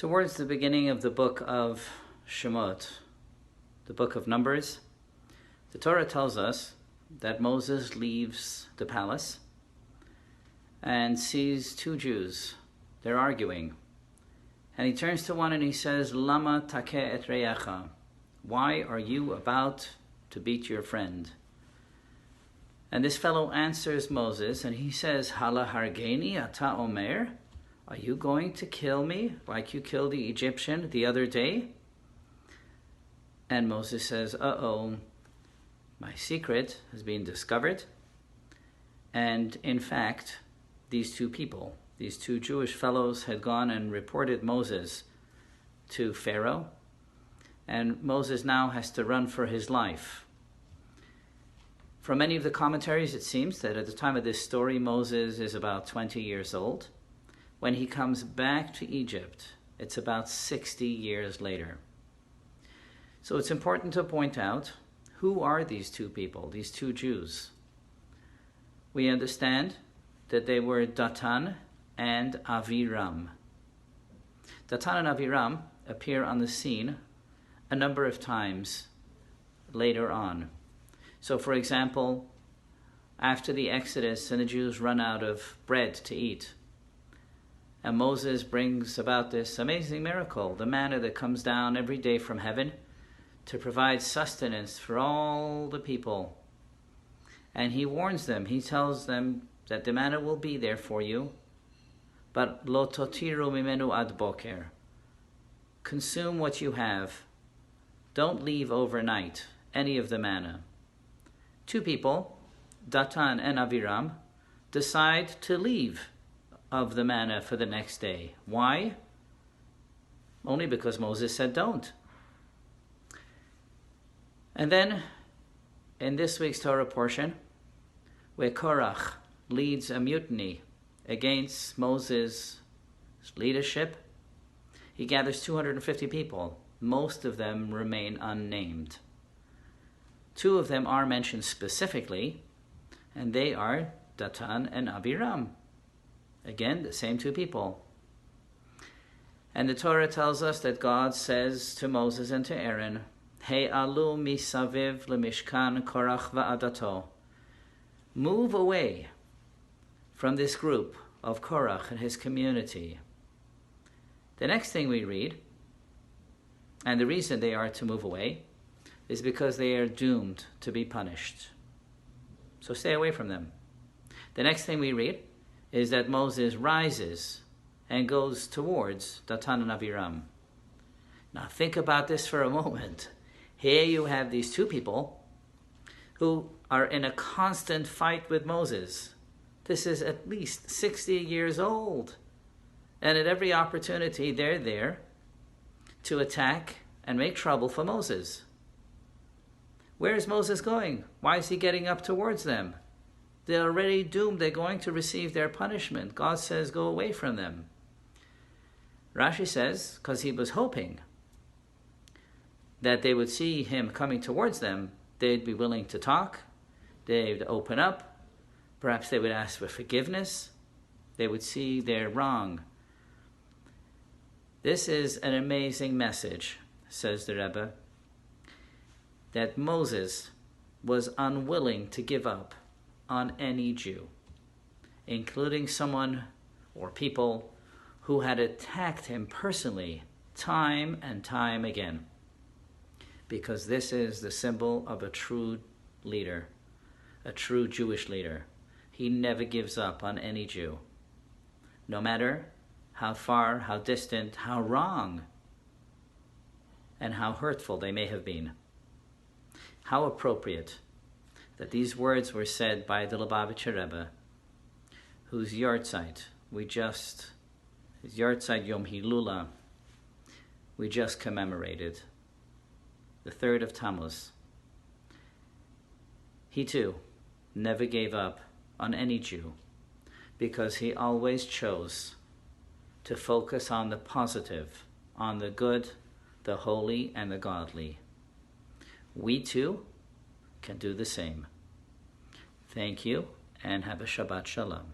Towards the beginning of the book of Shemot, the book of Numbers, the Torah tells us that Moses leaves the palace and sees two Jews. They're arguing. And he turns to one and he says, Lama take et reyecha. Why are you about to beat your friend? And this fellow answers Moses and he says, Hala hargeni ata omer? Are you going to kill me like you killed the Egyptian the other day? And Moses says, uh-oh, my secret has been discovered. And in fact, these two people, these two Jewish fellows had gone and reported Moses to Pharaoh. And Moses now has to run for his life. From many of the commentaries, it seems that at the time of this story, Moses is about 20 years old. When he comes back to Egypt, it's about 60 years later. So it's important to point out, who are these two people, these two Jews? We understand that they were Datan and Aviram. Datan and Aviram appear on the scene a number of times later on. So for example, after the Exodus and the Jews run out of bread to eat, and Moses brings about this amazing miracle, the manna that comes down every day from heaven to provide sustenance for all the people. And he warns them, he tells them that the manna will be there for you, but lo totiru mimenu ad boker. Consume what you have. Don't leave overnight any of the manna. Two people, Datan and Aviram, decide to leave of the manna for the next day. Why? Only because Moses said don't. And then, in this week's Torah portion, where Korach leads a mutiny against Moses' leadership, he gathers 250 people. Most of them remain unnamed. Two of them are mentioned specifically, and they are Datan and Aviram. Again, the same two people. And the Torah tells us that God says to Moses and to Aaron, Hey alu misaviv lemishkan korach va'adato. Move away from this group of Korach and his community. The next thing we read, and the reason they are to move away, is because they are doomed to be punished. So stay away from them. The next thing we read is that Moses rises and goes towards Datan and Aviram. Now think about this for a moment. Here you have these two people who are in a constant fight with Moses. This is at least 60 years old. And at every opportunity, they're there to attack and make trouble for Moses. Where is Moses going? Why is he getting up towards them? They're already doomed. They're going to receive their punishment. God says, go away from them. Rashi says, because he was hoping that they would see him coming towards them, they'd be willing to talk, they'd open up, perhaps they would ask for forgiveness, they would see their wrong. This is an amazing message, says the Rebbe, that Moses was unwilling to give up on any Jew, including someone or people who had attacked him personally time and time again, because this is the symbol of a true leader, a true Jewish leader. He never gives up on any Jew, no matter how far, how distant, how wrong, and how hurtful they may have been. How appropriate that these words were said by the Lubavitcher Rebbe, whose yahrzeit his yahrzeit Yom Hilula, we just commemorated, the 3rd of Tammuz. He too never gave up on any Jew because he always chose to focus on the positive, on the good, the holy, and the godly. We too can do the same. Thank you, and have a Shabbat Shalom.